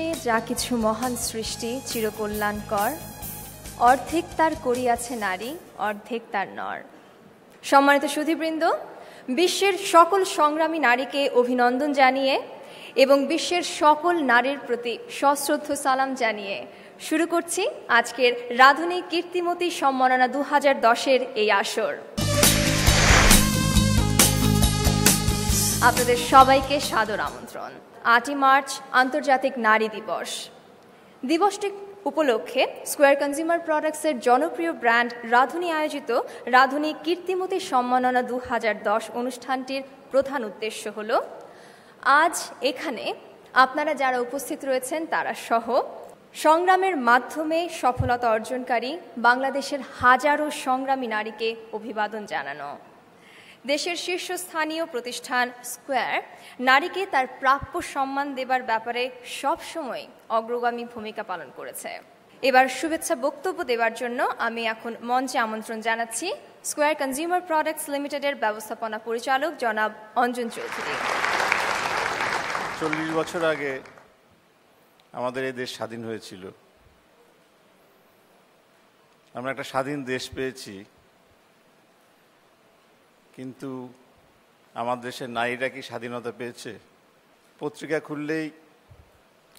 বিশ্বে যা কিছু মহান সৃষ্টি চিরকল্যাণকর, অর্ধেক তার করিয়াছে নারী, অর্ধেক তার নর। সম্মানিত সুধীবৃন্দ, বিশ্বের সকল সংগ্রামী নারীকে অভিনন্দন জানিয়ে এবং বিশ্বের সকল নারীর প্রতি সশ্রদ্ধ সালাম জানিয়ে শুরু করছি আজকের রাধুনী কীর্তিমতী সম্মাননা 2010-এর এই আসর। আপনাদের সবাইকে সাদর আমন্ত্রণ। 8ই মার্চ আন্তর্জাতিক নারী দিবস। দিবসটি উপলক্ষে স্কয়ার কনজিউমার প্রোডাক্টসের জনপ্রিয় ব্র্যান্ড রাধুনী আয়োজিত রাধুনী কীর্তিমতী সম্মাননা 2010 অনুষ্ঠানটির প্রধান উদ্দেশ্য হল আজ এখানে আপনারা যারা উপস্থিত রয়েছেন তারা সহ সংগ্রামের মাধ্যমে সফলতা অর্জনকারী বাংলাদেশের হাজারো সংগ্রামী নারীকে অভিবাদন জানানো। দেশের শীর্ষস্থানীয় প্রতিষ্ঠান স্কয়ার নারীকে তার প্রাপ্য সম্মান দেবার ব্যাপারে সবসময় অগ্রগামী ভূমিকা পালন করেছে। এবার শুভেচ্ছা বক্তব্য দেওয়ার জন্য আমি এখন মঞ্চে আমন্ত্রণ জানাচ্ছি স্কয়ার কনজিউমার প্রোডাক্টস লিমিটেডের ব্যবস্থাপনা পরিচালক জনাব অঞ্জন চৌধুরী। 40 বছর আগে আমাদের এই দেশ স্বাধীন হয়েছিল। আমরা একটা স্বাধীন দেশ পেয়েছি, কিন্তু আমার দেশের নারীরা কি স্বাধীনতা পেয়েছে? পত্রিকা খুললেই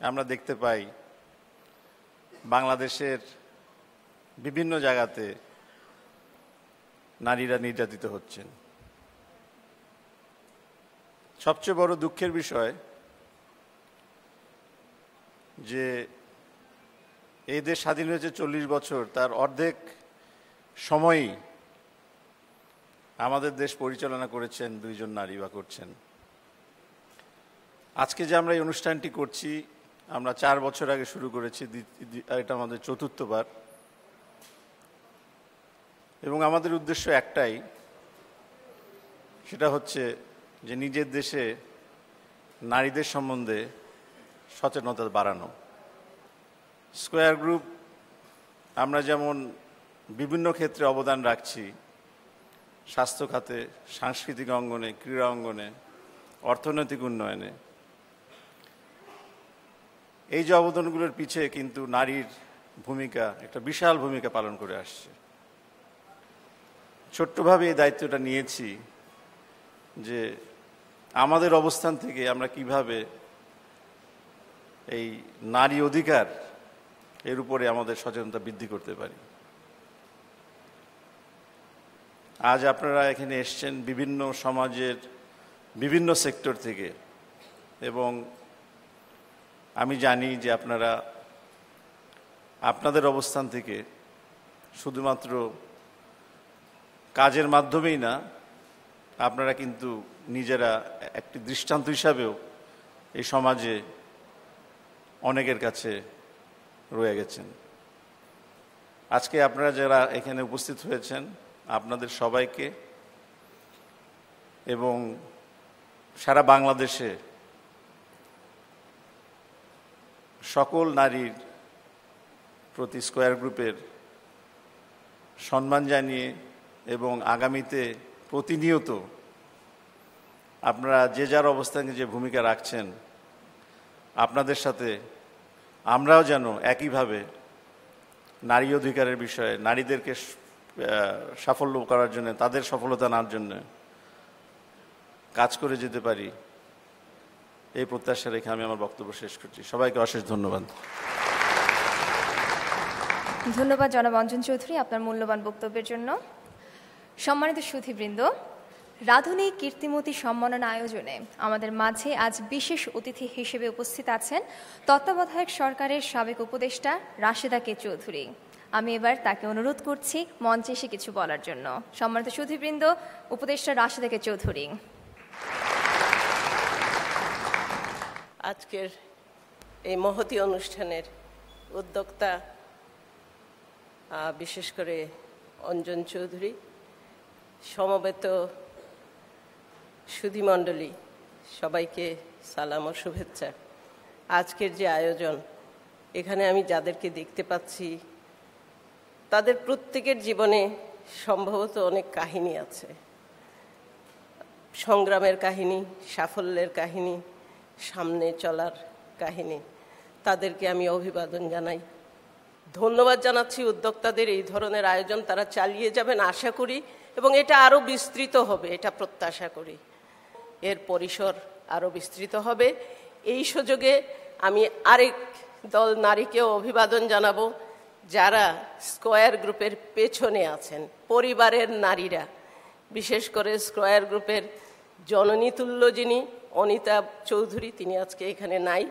আমরা দেখতে পাই বাংলাদেশের বিভিন্ন জায়গাতে নারীরা নির্যাতিত হচ্ছেন। সবচেয়ে বড় দুঃখের বিষয় যে এই দেশ স্বাধীন হয়েছে 40 বছর, তার অর্ধেক সময়ই আমাদের দেশ পরিচালনা করেছেন দুইজন নারী বা করছেন। আজকে যে আমরা এই অনুষ্ঠানটি করছি, আমরা 4 বছর আগে শুরু করেছি, এটা আমাদের 4র্থবার, এবং আমাদের উদ্দেশ্য একটাই, সেটা হচ্ছে যে নিজের দেশে নারীদের সম্বন্ধে সচেতনতা বাড়ানো। স্কয়ার গ্রুপ আমরা যেমন বিভিন্ন ক্ষেত্রে অবদান রাখছি, স্বাস্থ্য খাতে, সাংস্কৃতিক অঙ্গনে, ক্রীড়া অঙ্গনে, অর্থনৈতিক উন্নয়নে, এই যে অবদানগুলোর পিছে কিন্তু নারীর ভূমিকা একটা বিশাল ভূমিকা পালন করে আসছে। ছোট্টভাবে এই দায়িত্বটা নিয়েছি যে আমাদের অবস্থান থেকে আমরা কিভাবে এই নারী অধিকার এর উপরে আমাদের সচেতনতা বৃদ্ধি করতে পারি। আজ আপনারা এখানে এসছেন বিভিন্ন সমাজের বিভিন্ন সেক্টর থেকে, এবং আমি জানি যে আপনারা আপনাদের অবস্থান থেকে শুধুমাত্র কাজের মাধ্যমেই না, আপনারা কিন্তু নিজেরা একটি দৃষ্টান্ত হিসাবেও এই সমাজে অনেকের কাছে রয়ে গেছেন। আজকে আপনারা যারা এখানে উপস্থিত হয়েছেন, আপনাদের সবাইকে এবং সারা বাংলাদেশে সকল নারীর প্রতি স্কয়ার গ্রুপের সম্মান জানিয়ে এবং আগামীতে প্রতিনিয়ত আপনারা যে যার অবস্থানে যে ভূমিকা রাখছেন, আপনাদের সাথে আমরাও যেন একইভাবে নারী অধিকারের বিষয়ে নারীদেরকে সাফল্য করার জন্য, তাদের সফলতা আনার জন্য কাজ করে যেতে পারি, এই প্রত্যাশা রেখে আমি আমার বক্তব্য শেষ করছি। সবাইকে অশেষ ধন্যবাদ। ধন্যবাদ জনাব অঞ্জন চৌধুরী আপনার মূল্যবান বক্তব্যের জন্য। সম্মানিত সুধীবৃন্দ, রাধুনী কীর্তিমতী সম্মাননা আয়োজনে আমাদের মাঝে আজ বিশেষ অতিথি হিসেবে উপস্থিত আছেন তত্ত্বাবধায়ক সরকারের সাবেক উপদেষ্টা রাশেদা কে চৌধুরী। আমি এবার তাকে অনুরোধ করছি মঞ্চে এসে কিছু বলার জন্য। সম্মানিত সুধীবৃন্দ, উপদেষ্টা রাশেদা কে চৌধুরী। আজকের এই মহতী অনুষ্ঠানের উদ্যোক্তা বিশেষ করে অঞ্জন চৌধুরী, সমবেত সুধীমণ্ডলী, সবাইকে সালাম ও শুভেচ্ছা। আজকের যে আয়োজন, এখানে আমি যাদেরকে দেখতে পাচ্ছি তাদের প্রত্যেকের জীবনে সম্ভবত অনেক কাহিনী আছে, সংগ্রামের কাহিনী, সাফল্যের কাহিনী, সামনে চলার কাহিনী। তাদেরকে আমি অভিবাদন জানাই। ধন্যবাদ জানাচ্ছি উদ্যোক্তাদের, এই ধরনের আয়োজন তারা চালিয়ে যাবেন আশা করি, এবং এটা আরও বিস্তৃত হবে এটা প্রত্যাশা করি। এর পরিসর আরও বিস্তৃত হবে। এই সুযোগে আমি আরেক দল নারীকেও অভিবাদন জানাবো, যারা স্কয়ার গ্রুপের পেছনে আছেন, পরিবারের নারীরা, বিশেষ করে স্কয়ার গ্রুপের জননী তুল্য যিনি অনিতা চৌধুরী, তিনি আজকে এখানে নাই,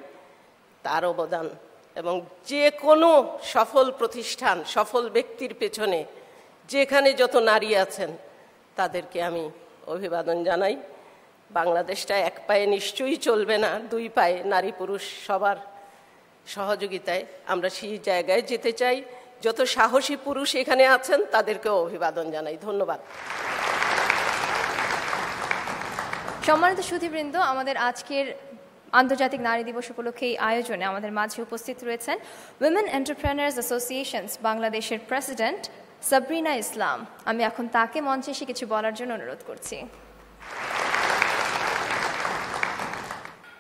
তার অবদান, এবং যে কোনো সফল প্রতিষ্ঠান, সফল ব্যক্তির পেছনে যেখানে যত নারী আছেন তাদেরকে আমি অভিবাদন জানাই। বাংলাদেশটা এক পায়ে নিশ্চয়ই চলবে না, দুই পায়ে, নারী পুরুষ সবার সহযোগিতায় আমরা সেই জায়গায় যেতে চাই। যত সাহসী পুরুষ এখানে আছেন তাদেরকেও অভিবাদন জানাই। ধন্যবাদ। সম্মানিত সুধীবৃন্দ, আমাদের আজকের আন্তর্জাতিক নারী দিবস উপলক্ষে এই আয়োজনে আমাদের মাঝে উপস্থিত রয়েছেন উইমেন এন্টারপ্রেনার্স অ্যাসোসিয়েশনস বাংলাদেশের প্রেসিডেন্ট সাবরিনা ইসলাম। আমি এখন তাকে মঞ্চে এসে কিছু বলার জন্য অনুরোধ করছি।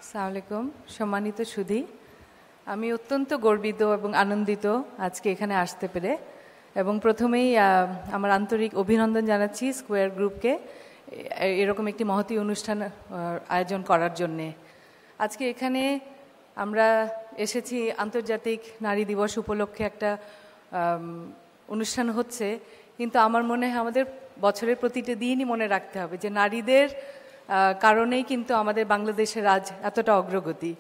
আসসালামু আলাইকুম। সম্মানিত সুধী, আমি অত্যন্ত গর্বিত এবং আনন্দিত আজকে এখানে আসতে পেরে, এবং প্রথমেই আমার আন্তরিক অভিনন্দন জানাচ্ছি স্কয়ার গ্রুপকে এরকম একটি মহতী অনুষ্ঠান আয়োজন করার জন্যে। আজকে এখানে আমরা এসেছি আন্তর্জাতিক নারী দিবস উপলক্ষে, একটা অনুষ্ঠান হচ্ছে, কিন্তু আমার মনে হয় আমাদের বছরের প্রতিটি দিনই মনে রাখতে হবে যে নারীদের কারণেই কিন্তু আমাদের বাংলাদেশের আজ এতটা অগ্রগতি।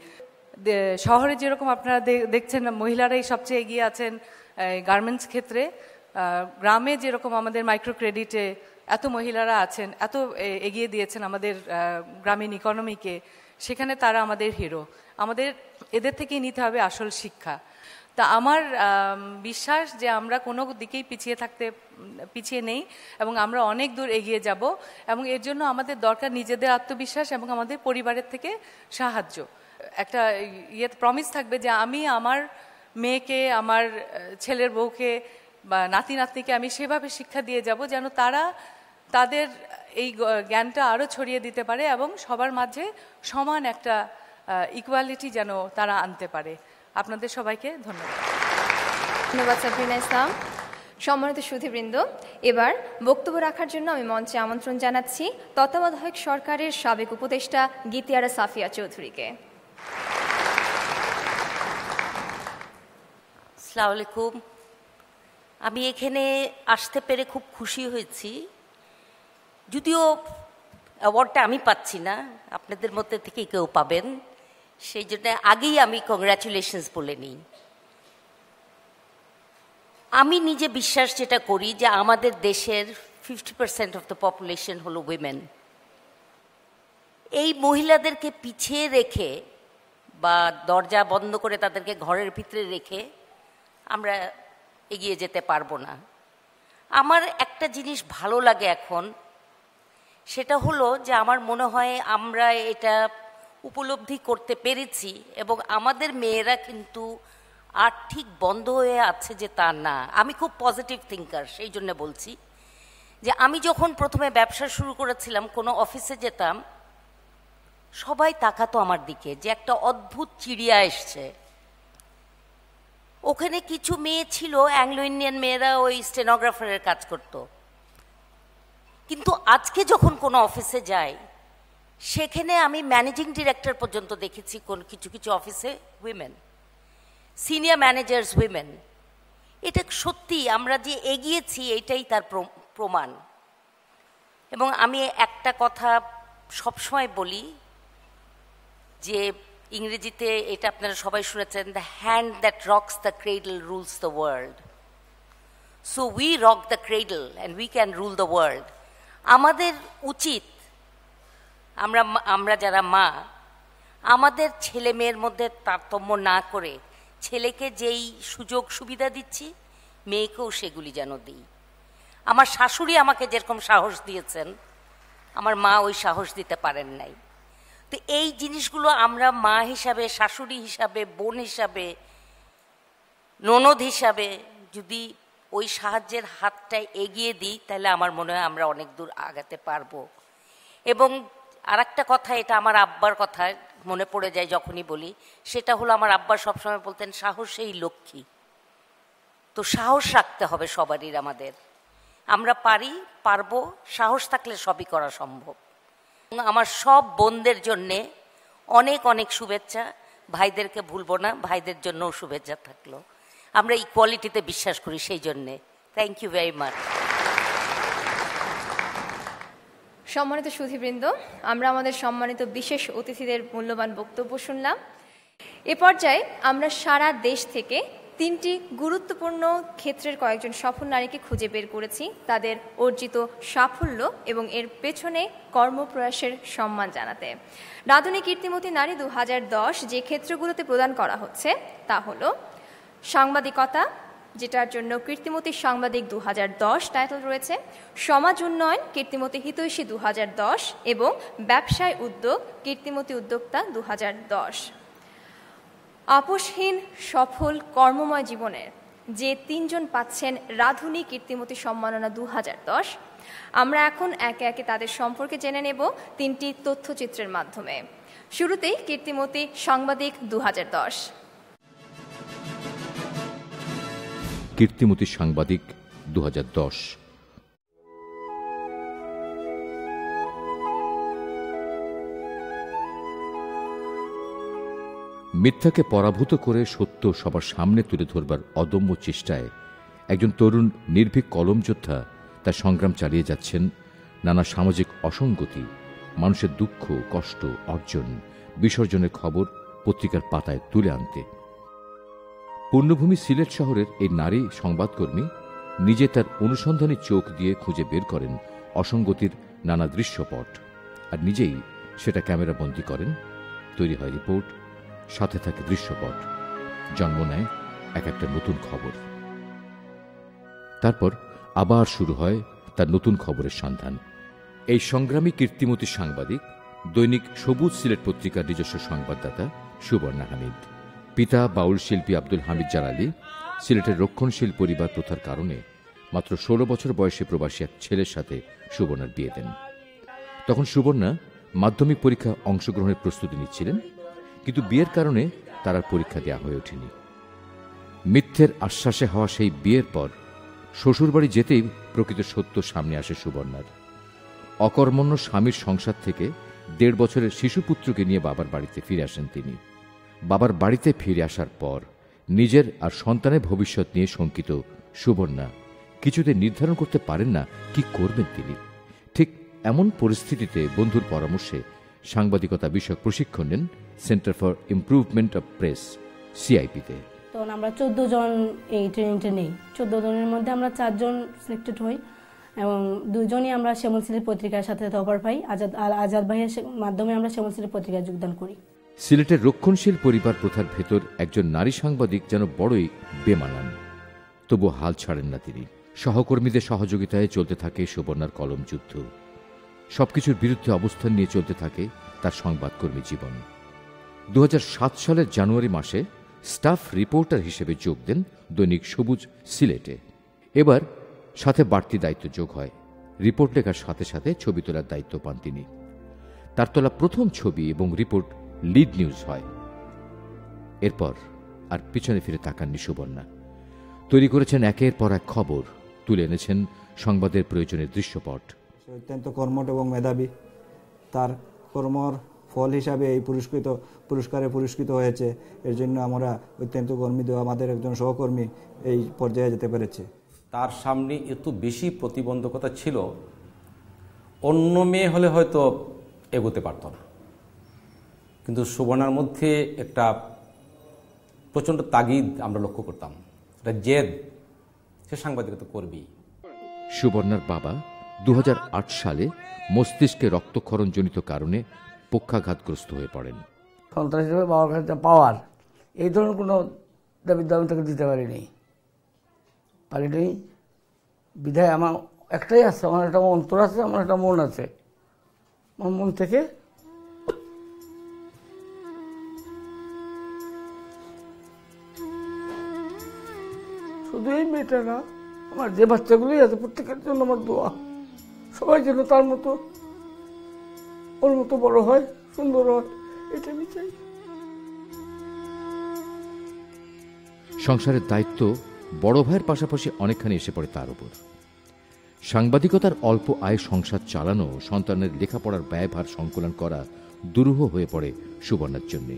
শহরে যেরকম আপনারা দেখছেন মহিলারাই সবচেয়ে এগিয়ে আছেন গার্মেন্টস ক্ষেত্রে, গ্রামে যেরকম আমাদের মাইক্রো ক্রেডিটে এত মহিলারা আছেন, এত এগিয়ে দিয়েছেন আমাদের গ্রামীণ ইকোনমিকে, সেখানে তারা আমাদের হিরো। আমাদের এদের থেকেই নিতে হবে আসল শিক্ষা। তা আমার বিশ্বাস যে আমরা কোনো দিকেই পিছিয়ে নেই এবং আমরা অনেক দূর এগিয়ে যাব, এবং এর জন্য আমাদের দরকার নিজেদের আত্মবিশ্বাস এবং আমাদের পরিবারের থেকে সাহায্য। একটা প্রমিস থাকবে যে আমি আমার মেয়েকে, আমার ছেলের বউকে বা নাতি নাতনিকে আমি সেভাবে শিক্ষা দিয়ে যাব যেন তারা তাদের এই জ্ঞানটা আরও ছড়িয়ে দিতে পারে এবং সবার মাঝে সমান একটা ইকুয়ালিটি যেন তারা আনতে পারে। আপনাদের সবাইকে ধন্যবাদ। ধন্যবাদ সাবরিনা ইসলাম। সম্মানিত সুধীবৃন্দ, এবার বক্তব্য রাখার জন্য আমি মঞ্চে আমন্ত্রণ জানাচ্ছি তত্ত্বাবধায়ক সরকারের সাবেক উপদেষ্টা গীতিয়ারা সাফিয়া চৌধুরীকে। আসসালামু আলাইকুম। আমি এখানে আসতে পেরে খুব খুশি হয়েছি, যদিও অ্যাওয়ার্ডটা আমি পাচ্ছি না, আপনাদের মধ্যে থেকে কেউ পাবেন, সেই জন্য আগেই আমি কংগ্রাচুলেশনস বলে নিই। আমি নিজে বিশ্বাস যেটা করি যে আমাদের দেশের 50% অফ দ্য পপুলেশন হলো উইমেন। এই মহিলাদেরকে পিছিয়ে রেখে বা দরজা বন্ধ করে তাদেরকে ঘরের ভিতরে রেখে আমরা এগিয়ে যেতে পারবো না। আমার একটা জিনিস ভালো লাগে এখন, সেটা হলো যে আমার মনে হয় আমরা এটা উপলব্ধি করতে পেরেছি এবং আমাদের মেয়েরা কিন্তু আর ঠিক বন্ধ হয়ে আছে যে তা না। আমি খুব পজিটিভ থিঙ্কার, সেই জন্য বলছি যে আমি যখন প্রথমে ব্যবসা শুরু করেছিলাম, কোনো অফিসে যেতাম, সবাই তাকাতো আমার দিকে যে একটা অদ্ভুত চিড়িয়া এসছে। ওখানে কিছু মেয়ে ছিল, অ্যাংলো ইন্ডিয়ান মেয়েরা, ওই স্টেনোগ্রাফারের কাজ করতো। কিন্তু আজকে যখন কোনো অফিসে যাই, সেখানে আমি ম্যানেজিং ডিরেক্টর পর্যন্ত দেখেছি কিছু কিছু অফিসে উইমেন, সিনিয়র ম্যানেজার্স উইমেন। এটা সত্যি আমরা যে এগিয়েছি এটাই তার প্রমাণ। এবং আমি একটা কথা সবসময় বলি যে ইংরেজিতে এটা আপনারা সবাই শুনেছেন, the hand that rocks the cradle rules the world. So we rock the cradle and we can rule the world. আমাদের উচিত, আমরা যারা মা, আমাদের ছেলে মেয়ের মধ্যে তারতম্য না করে ছেলেকে যেই সুযোগ সুবিধা দিচ্ছি, মেয়েকেও সেগুলি যেন দিই। আমার শাশুড়ি আমাকে যেরকম সাহস দিয়েছেন, আমার মা ওই সাহস দিতে পারেন নাই। তো এই জিনিসগুলো আমরা মা হিসাবে, শাশুড়ি হিসাবে, বোন হিসাবে, ননদ হিসাবে যদি ওই সাহায্যের হাতটা এগিয়ে দিই, তাহলে আমার মনে হয় আমরা অনেক দূর আগাতে পারবো। এবং আর একটা কথা, এটা আমার আব্বার কথা, মনে পড়ে যায় যখনই বলি, সেটা হলো আমার আব্বা সবসময় বলতেন সাহসেই লক্ষ্মী। তো সাহস রাখতে হবে সবারই, আমাদের, আমরা পারবো, সাহস থাকলে সবই করা সম্ভব। আমার সব বোনদের জন্যে অনেক অনেক শুভেচ্ছা, ভাইদেরকে ভুলবো না, ভাইদের জন্যও শুভেচ্ছা থাকলো। আমরা ইকুয়ালিটিতে বিশ্বাস করি, সেই জন্যে থ্যাংক ইউ ভেরি মাচ। সম্মানিত সুধীবৃন্দ, আমরা আমাদের সম্মানিত বিশেষ অতিথিদের মূল্যবান বক্তব্য শুনলাম। এ পর্যায়ে আমরা সারা দেশ থেকে 3টি গুরুত্বপূর্ণ ক্ষেত্রের কয়েকজন সফল নারীকে খুঁজে বের করেছি, তাদের অর্জিত সাফল্য এবং এর পেছনে কর্মপ্রয়াসের সম্মান জানাতে। রাঁধুনি কীর্তিমতী নারী 2010 যে ক্ষেত্রগুলোতে প্রদান করা হচ্ছে তা হলো সাংবাদিকতা, যেটার জন্য কীর্তিমতী সাংবাদিক 2010 টাইটেল রয়েছে, সমাজ উন্নয়ন কীর্তিমতী হিতৈষী 2010 এবং ব্যবসায় উদ্যোগ কীর্তিমতী উদ্যোক্তা 2010। আপোষহীন সফল কর্মময় জীবনের যে 3 জন পাচ্ছেন রাঁধুনি কীর্তিমতী সম্মাননা 2010, আমরা এখন একে একে তাদের সম্পর্কে জেনে নেব 3টি তথ্যচিত্রের মাধ্যমে। শুরুতেই কীর্তিমতী সাংবাদিক 2010। কীর্তিমতী সাংবাদিক 2010। মিথ্যাকে পরাভূত করে সত্য সবার সামনে তুলে ধরবার অদম্য চেষ্টায় একজন তরুণ নির্ভীক কলম যোদ্ধা তার সংগ্রাম চালিয়ে যাচ্ছেন নানা সামাজিক অসঙ্গতি, মানুষের দুঃখ, কষ্ট, অর্জন, বিসর্জনের খবর পত্রিকার পাতায় তুলে আনতে। পূর্ণভূমি সিলেট শহরের এই নারী সংবাদকর্মী নিজে তার অনুসন্ধানী চোখ দিয়ে খুঁজে বের করেন অসঙ্গতির নানা দৃশ্যপট, আর নিজেই সেটা ক্যামেরাবন্দী করেন। তৈরি হয় রিপোর্ট, সাথে থাকে দৃশ্যপট, জন্ম নেয় এক একটা নতুন খবর। তারপর আবার শুরু হয় তার নতুন খবরের সন্ধান। এই সংগ্রামী কীর্তিমতী সাংবাদিক দৈনিক সবুজ সিলেট পত্রিকার নিজস্ব সংবাদদাতা সুবর্ণা হামিদ। পিতা বাউল শিল্পী আব্দুল হামিদ জালালি সিলেটের রক্ষণশীল পরিবার প্রথার কারণে মাত্র 16 বছর বয়সে প্রবাসী এক ছেলের সাথে সুবর্ণার বিয়ে দেন। তখন সুবর্ণা মাধ্যমিক পরীক্ষা অংশগ্রহণের প্রস্তুতি নিচ্ছিলেন, কিন্তু বিয়ের কারণে তার আর পরীক্ষা দেওয়া হয়ে ওঠেনি। মিথ্যের আশ্বাসে হওয়া সেই বিয়ের পর শ্বশুরবাড়ি যেতেই প্রকৃত সত্য সামনে আসে সুবর্ণার। অকর্মণ্য স্বামীর সংসার থেকে 1.5 বছরের শিশুপুত্রকে নিয়ে বাবার বাড়িতে ফিরে আসেন তিনি। বাবার বাড়িতে ফিরে আসার পর নিজের আর সন্তানের ভবিষ্যৎ নিয়ে শঙ্কিত সুবর্ণা কিছুতে নির্ধারণ করতে পারেন না কি করবেন তিনি। ঠিক এমন পরিস্থিতিতে বন্ধুর পরামর্শে সাংবাদিকতা বিষয়ক প্রশিক্ষণ নেন centre for improvement of press, সিআইপিতে। তখন আমরা 14 জন এই ট্রেনিংটা নেই। 14 জনের মধ্যে আমরা 4 জন সিলেক্টেড হই এবং 2 জনই আমরা শ্যামল সিলেট পত্রিকার সাথে অফার পাই। আজাদ ভাইয়ের মাধ্যমে আমরা শ্যামল সিলেট পত্রিকায় যোগদান করি। সিলেটের রক্ষণশীল পরিবার প্রথার ভেতর একজন নারী সাংবাদিক যেন বড়ই বেমানান, তবু হাল ছাড়েন না তিনি। সহকর্মীদের সহযোগিতায় চলতে থাকে সুবর্ণার কলম যুদ্ধ। সবকিছুর বিরুদ্ধে অবস্থান নিয়ে চলতে থাকে তার সংবাদকর্মী জীবন। 2007 সালের জানুয়ারি মাসে স্টাফ রিপোর্টার হিসেবে যোগ দেন দৈনিক সবুজ সিলেটে। এবার সাথে বাড়তি দায়িত্ব যোগ হয়। রিপোর্ট লেখার সাথে সাথে ছবি তোলার দায়িত্ব পান তিনি। তার তোলা প্রথম ছবি এবং রিপোর্ট লিড নিউজ হয়। এরপর আর পিছনে ফিরে তাকাননি সুবর্ণা। তৈরি করেছেন একের পর এক খবর, তুলে এনেছেন সংবাদের প্রয়োজনের দৃশ্যপট। অত্যন্ত কর্মঠ এবং মেধাবী। তার কর্মর ফল হিসাবে এই পুরস্কারে পুরস্কৃত হয়েছে। এর জন্য আমরা অত্যন্ত গর্বিত, আমাদের একজন সহকর্মী এই পর্যায়ে যেতে পেরেছে। তার সামনে এত বেশি প্রতিবন্ধকতা ছিল, অন্য মেয়ে হলে হয়তো এগোতে পারত না, কিন্তু সুবর্ণার মধ্যে একটা প্রচণ্ড তাগিদ আমরা লক্ষ্য করতাম, একটা জেদ, সে সাংবাদিকতা করবেই। সুবর্ণার বাবা 2008 সালে মস্তিষ্কে রক্তক্ষরণজনিত কারণে পক্ষাঘাতগ্রস্ত হয়ে পড়েন। সন্তান হিসেবে বাবার কাছে পাওয়ার এই ধরনের কোনো দাবি তাকে দিতে পারিনি। বিধায় আমার একটাই আছে, আমার একটা অন্তর আছে, আমার একটা মন আছে। আমার মন থেকে শুধু এই মেয়েটা না, আমার যে বাচ্চাগুলোই আছে প্রত্যেকের জন্য আমার দোয়া, সবাই যেন তার মতো ওর মতো বড় হয়, সুন্দর হয়, এটা আমি চাই। সংসারের দায়িত্ব বড় ভাইয়ের পাশাপাশি অনেকখানি এসে পড়ে তার উপর। সাংবাদিকতার অল্প আয় সংসার চালানো, সন্তানের লেখাপড়ার ব্যয়ভার সংকলন করা দুরূহ হয়ে পড়ে সুবর্ণার জন্য।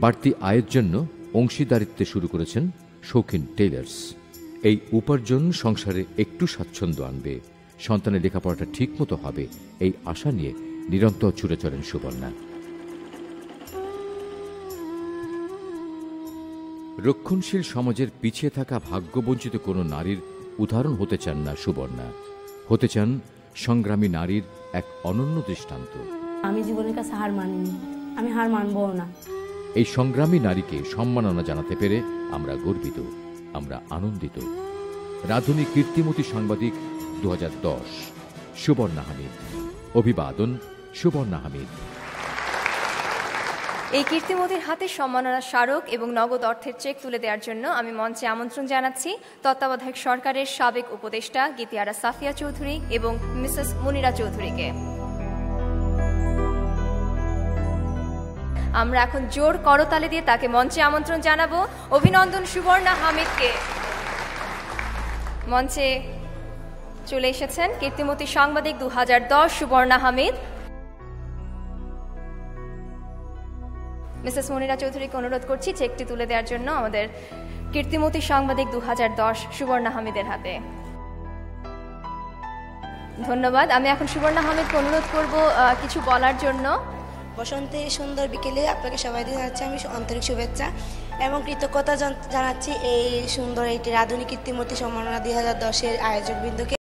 বাড়তি আয়ের জন্য অংশীদারিত্বে শুরু করেছেন শৌখিন টেইলার্স। এই উপার্জন সংসারে একটু স্বাচ্ছন্দ্য আনবে, সন্তানের লেখাপড়াটা ঠিক মতো হবে, এই আশা নিয়ে নিরন্তর ছুটে চলেন সুবর্ণা। রক্ষণশীল সমাজের পিছিয়ে থাকা ভাগ্যবঞ্চিত কোনো নারীর উদাহরণ হতে চান না সুবর্ণা, হতে চান সংগ্রামী নারীর এক অনন্য দৃষ্টান্ত। আমি জীবনের কাছে হার মানিনি, আমি হার মানবও না। এই সংগ্রামী নারীকে সম্মাননা জানাতে পেরে আমরা গর্বিত, আমরা আনন্দিত। রাধুনী কীর্তিমতী সাংবাদিক 2010, সুবর্ণা হামিদ। অভিবাদন সুবর্ণা হামিদ। এই কীর্তিমতীর হাতে সম্মাননা স্মারক এবং নগদ অর্থের চেক তুলে দেওয়ার জন্য আমি মঞ্চে আমন্ত্রণ জানাচ্ছি তত্ত্বাবধায়ক সরকারের সাবেক উপদেষ্টা গীতিয়ারা সাফিয়া চৌধুরী এবং মিসেস মুনিরা চৌধুরীকে। আমরা এখন জোর করতালি দিয়ে তাকে মঞ্চে আমন্ত্রণ জানাবো। অভিনন্দন সুবর্ণা হামিদকে। মঞ্চে চলে এসেছেন কীর্তিমতী সাংবাদিক 2010 সুবর্ণা হামিদ। মিসেস মুনিরা চৌধুরীকে অনুরোধ করছি চেকটি তুলে দেওয়ার জন্য আমাদের কীর্তিমতী সাংবাদিক 2010 সুবর্ণা হামিদের হাতে। ধন্যবাদ। আমি এখন সুবর্ণা হামিদকে অনুরোধ করব কিছু বলার জন্য। বসন্তে সুন্দর বিকেলে আপনাকে সবাইকে জানাচ্ছি আমি আন্তরিক শুভেচ্ছা এবং কৃতজ্ঞতা জানাচ্ছি এই সুন্দর এইটি রাধুনী কীর্তিমতী সম্মাননা 2010-এর আয়োজকবৃন্দকে।